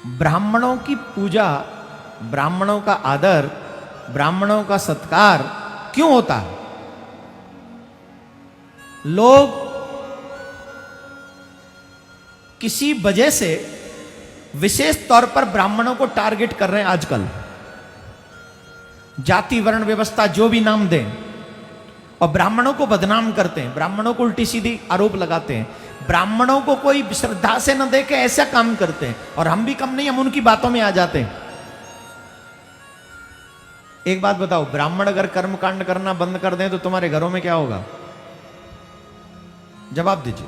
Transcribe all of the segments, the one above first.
ब्राह्मणों की पूजा, ब्राह्मणों का आदर, ब्राह्मणों का सत्कार क्यों होता है? लोग किसी वजह से विशेष तौर पर ब्राह्मणों को टारगेट कर रहे हैं आजकल। जाति वर्ण व्यवस्था जो भी नाम दें और ब्राह्मणों को बदनाम करते हैं, ब्राह्मणों को उल्टी सीधी आरोप लगाते हैं, ब्राह्मणों को कोई श्रद्धा से न देखे ऐसा काम करते हैं। और हम भी कम नहीं, हम उनकी बातों में आ जाते हैं। एक बात बताओ, ब्राह्मण अगर कर्मकांड करना बंद कर दें तो तुम्हारे घरों में क्या होगा? जवाब दीजिए।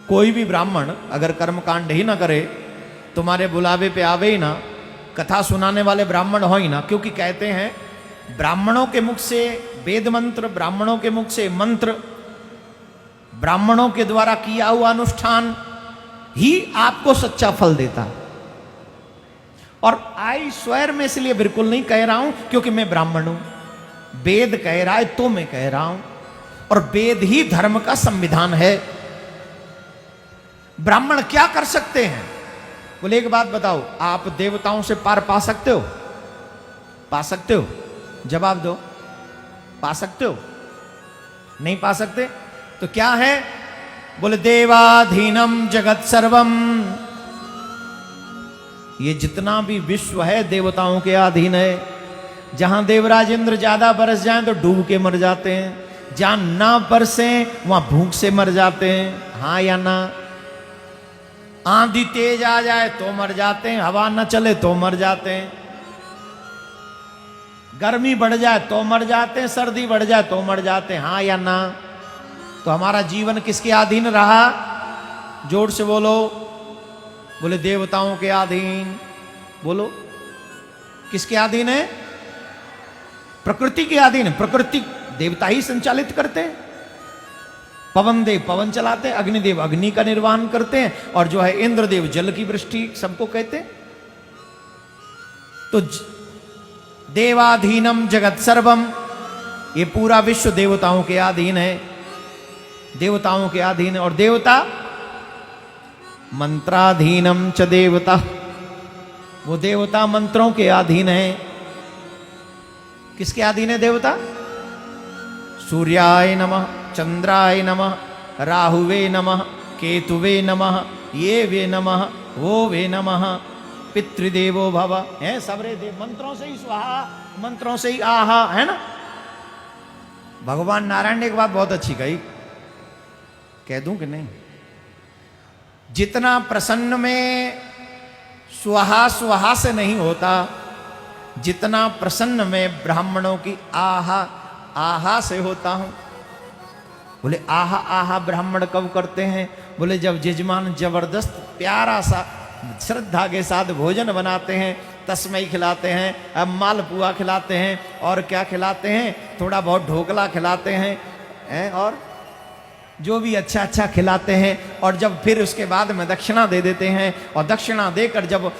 कोई भी ब्राह्मण अगर कर्मकांड ही ना करे, तुम्हारे बुलावे पे आवे ही ना, कथा सुनाने वाले ब्राह्मण हो ही ना, क्योंकि कहते हैं ब्राह्मणों के मुख से वेद मंत्र, ब्राह्मणों के मुख से मंत्र, ब्राह्मणों के द्वारा किया हुआ अनुष्ठान ही आपको सच्चा फल देता है। और आई स्वेर में इसलिए बिल्कुल नहीं कह रहा हूं क्योंकि मैं ब्राह्मण हूं, वेद कह रहा है तो मैं कह रहा हूं, और वेद ही धर्म का संविधान है। ब्राह्मण क्या कर सकते हैं? बोले एक बात बताओ, आप देवताओं से पार पा सकते हो? पा सकते हो? जवाब दो। पा सकते हो? नहीं पा सकते? तो क्या है? बोले देवाधीनम जगत सर्वम। ये जितना भी विश्व है देवताओं के अधीन है। जहां देवराज इंद्र ज्यादा बरस जाएं तो डूब के मर जाते हैं, जहां ना बरसे वहां भूख से मर जाते हैं। हाँ या ना? आंधी तेज आ जाए तो मर जाते हैं, हवा न चले तो मर जाते हैं, गर्मी बढ़ जाए तो मर जाते हैं, सर्दी बढ़ जाए तो मर जाते हैं। हाँ या ना? तो हमारा जीवन किसके अधीन रहा? जोर से बोलो। बोले देवताओं के अधीन। बोलो किसके अधीन है? प्रकृति के अधीन। प्रकृति देवता ही संचालित करते हैं। पवन देव पवन चलाते हैं, अग्निदेव अग्नि का निर्वहन करते हैं, और जो है इंद्रदेव जल की वृष्टि सबको कहते हैं। तो देवाधीनम जगत सर्वम, ये पूरा विश्व देवताओं के अधीन है, देवताओं के अधीन है। और देवता मंत्राधीनम च देवता, वो देवता मंत्रों के अधीन है। किसके अधीन है देवता? सूर्याय नमः, चंद्राय नमः, राहुवे नमः, केतुवे नमः, ये वे नमः, वो वे नमः, पितृदेवो भव। है सबरे देव, मंत्रों से ही स्वाहा, मंत्रों से ही आहा, है ना? भगवान नारायण ने एक बात बहुत अच्छी कही, कह दूं कि नहीं? जितना प्रसन्न में स्वाहा स्वाहा से नहीं होता, जितना प्रसन्न में ब्राह्मणों की आहा आहा से होता हूं। बोले आहा आहा ब्राह्मण कब करते हैं? बोले जब यजमान जबरदस्त प्यारा सा श्रद्धा के साथ भोजन बनाते हैं, तस्मई खिलाते हैं, अब मालपुआ खिलाते हैं, और क्या खिलाते हैं? थोड़ा बहुत ढोकला खिलाते हैं, और जो भी अच्छा अच्छा खिलाते हैं। और जब फिर उसके बाद में दक्षिणा दे देते हैं, और दक्षिणा देकर जब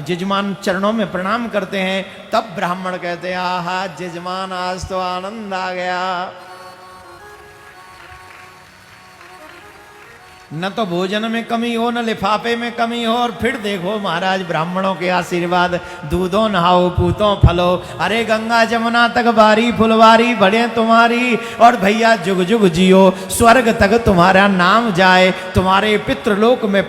यजमान चरणों में प्रणाम करते हैं, तब ब्राह्मण कहते हैं आहा यजमान आज तो आनंद आ गया। न तो भोजन में कमी हो, न लिफाफे में कमी हो, और फिर देखो महाराज ब्राह्मणों के आशीर्वाद, दूधो नहाओ पूतो फलो, अरे गंगा जमुना तक बारी फुलवारी बढ़े तुम्हारी, और भैया जुग जुग जियो, स्वर्ग तक तुम्हारा नाम जाए, तुम्हारे पितृलोक में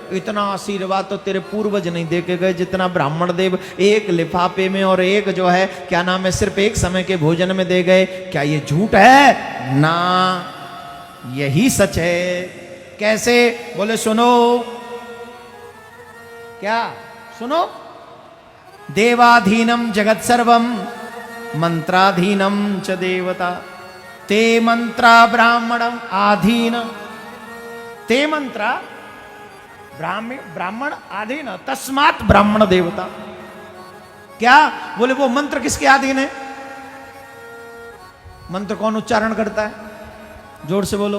इतना आशीर्वाद तो तेरे पूर्वज नहीं दे के गए जितना ब्राह्मण देव एक लिफाफे में और एक जो है क्या नाम है सिर्फ एक समय के भोजन में दे गए। क्या ये झूठ है? ना, यही सच है। कैसे? बोले सुनो। क्या सुनो? देवाधीनम जगत सर्वम मंत्राधीनम च देवता, ते मंत्रा ब्राह्मणम आधीन, ते मंत्रा ब्राह्मण अधीन, तस्मात् ब्राह्मण देवता। क्या? बोले वो मंत्र किसके अधीन है? मंत्र कौन उच्चारण करता है? जोर से बोलो।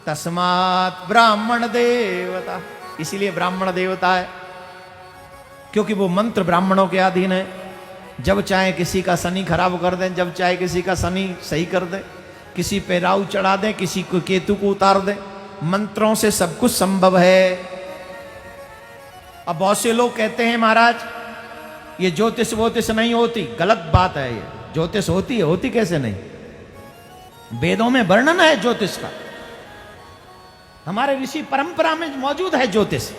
तस्मात् ब्राह्मण देवता, इसीलिए ब्राह्मण देवता है, क्योंकि वो मंत्र ब्राह्मणों के अधीन है। जब चाहे किसी का शनि खराब कर दें, जब चाहे किसी का शनि सही कर दें, किसी पे राहु चढ़ा दें, किसी को केतु को उतार दें। मंत्रों से सब कुछ संभव है। अब बहुत से लोग कहते हैं महाराज ये ज्योतिष वोतिष नहीं होती, गलत बात है। ये ज्योतिष होती है, होती कैसे नहीं? वेदों में वर्णन है ज्योतिष का, हमारे ऋषि परंपरा में मौजूद है ज्योतिष।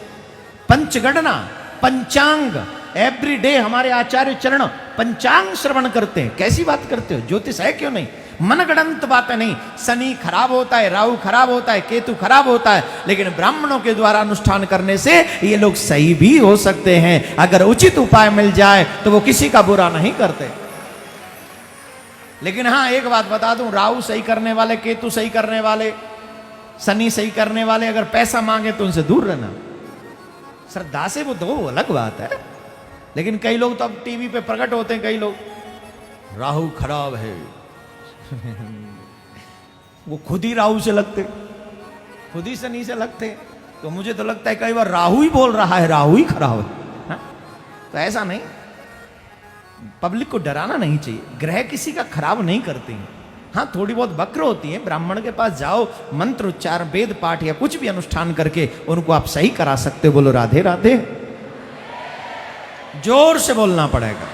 पंचगणना, पंचांग, एवरीडे हमारे आचार्य चरण पंचांग श्रवण करते हैं। कैसी बात करते हो? ज्योतिष है क्यों नहीं? मनगणंत बातें नहीं। शनि खराब होता है, राहु खराब होता है, केतु खराब होता है, लेकिन ब्राह्मणों के द्वारा अनुष्ठान करने से ये लोग सही भी हो सकते हैं। अगर उचित उपाय मिल जाए तो वो किसी का बुरा नहीं करते। लेकिन हाँ एक बात बता दूं, राहु सही करने वाले, केतु सही करने वाले, शनि सही करने वाले अगर पैसा मांगे तो उनसे दूर रहना। श्रद्धा से वो तो अलग बात है। लेकिन कई लोग तो अब टीवी पे प्रकट होते हैं, कई लोग राहु खराब है वो खुद ही राहु से लगते, खुद ही शनि से लगते। तो मुझे तो लगता है कई बार राहु ही बोल रहा है राहु ही खराब है। हा? तो ऐसा नहीं, पब्लिक को डराना नहीं चाहिए। ग्रह किसी का खराब नहीं करते हैं। हाँ थोड़ी बहुत वक्र होती है, ब्राह्मण के पास जाओ, मंत्र उच्चार, वेद पाठ या कुछ भी अनुष्ठान करके उनको आप सही करा सकते हो। बोलो राधे राधे, जोर से बोलना पड़ेगा।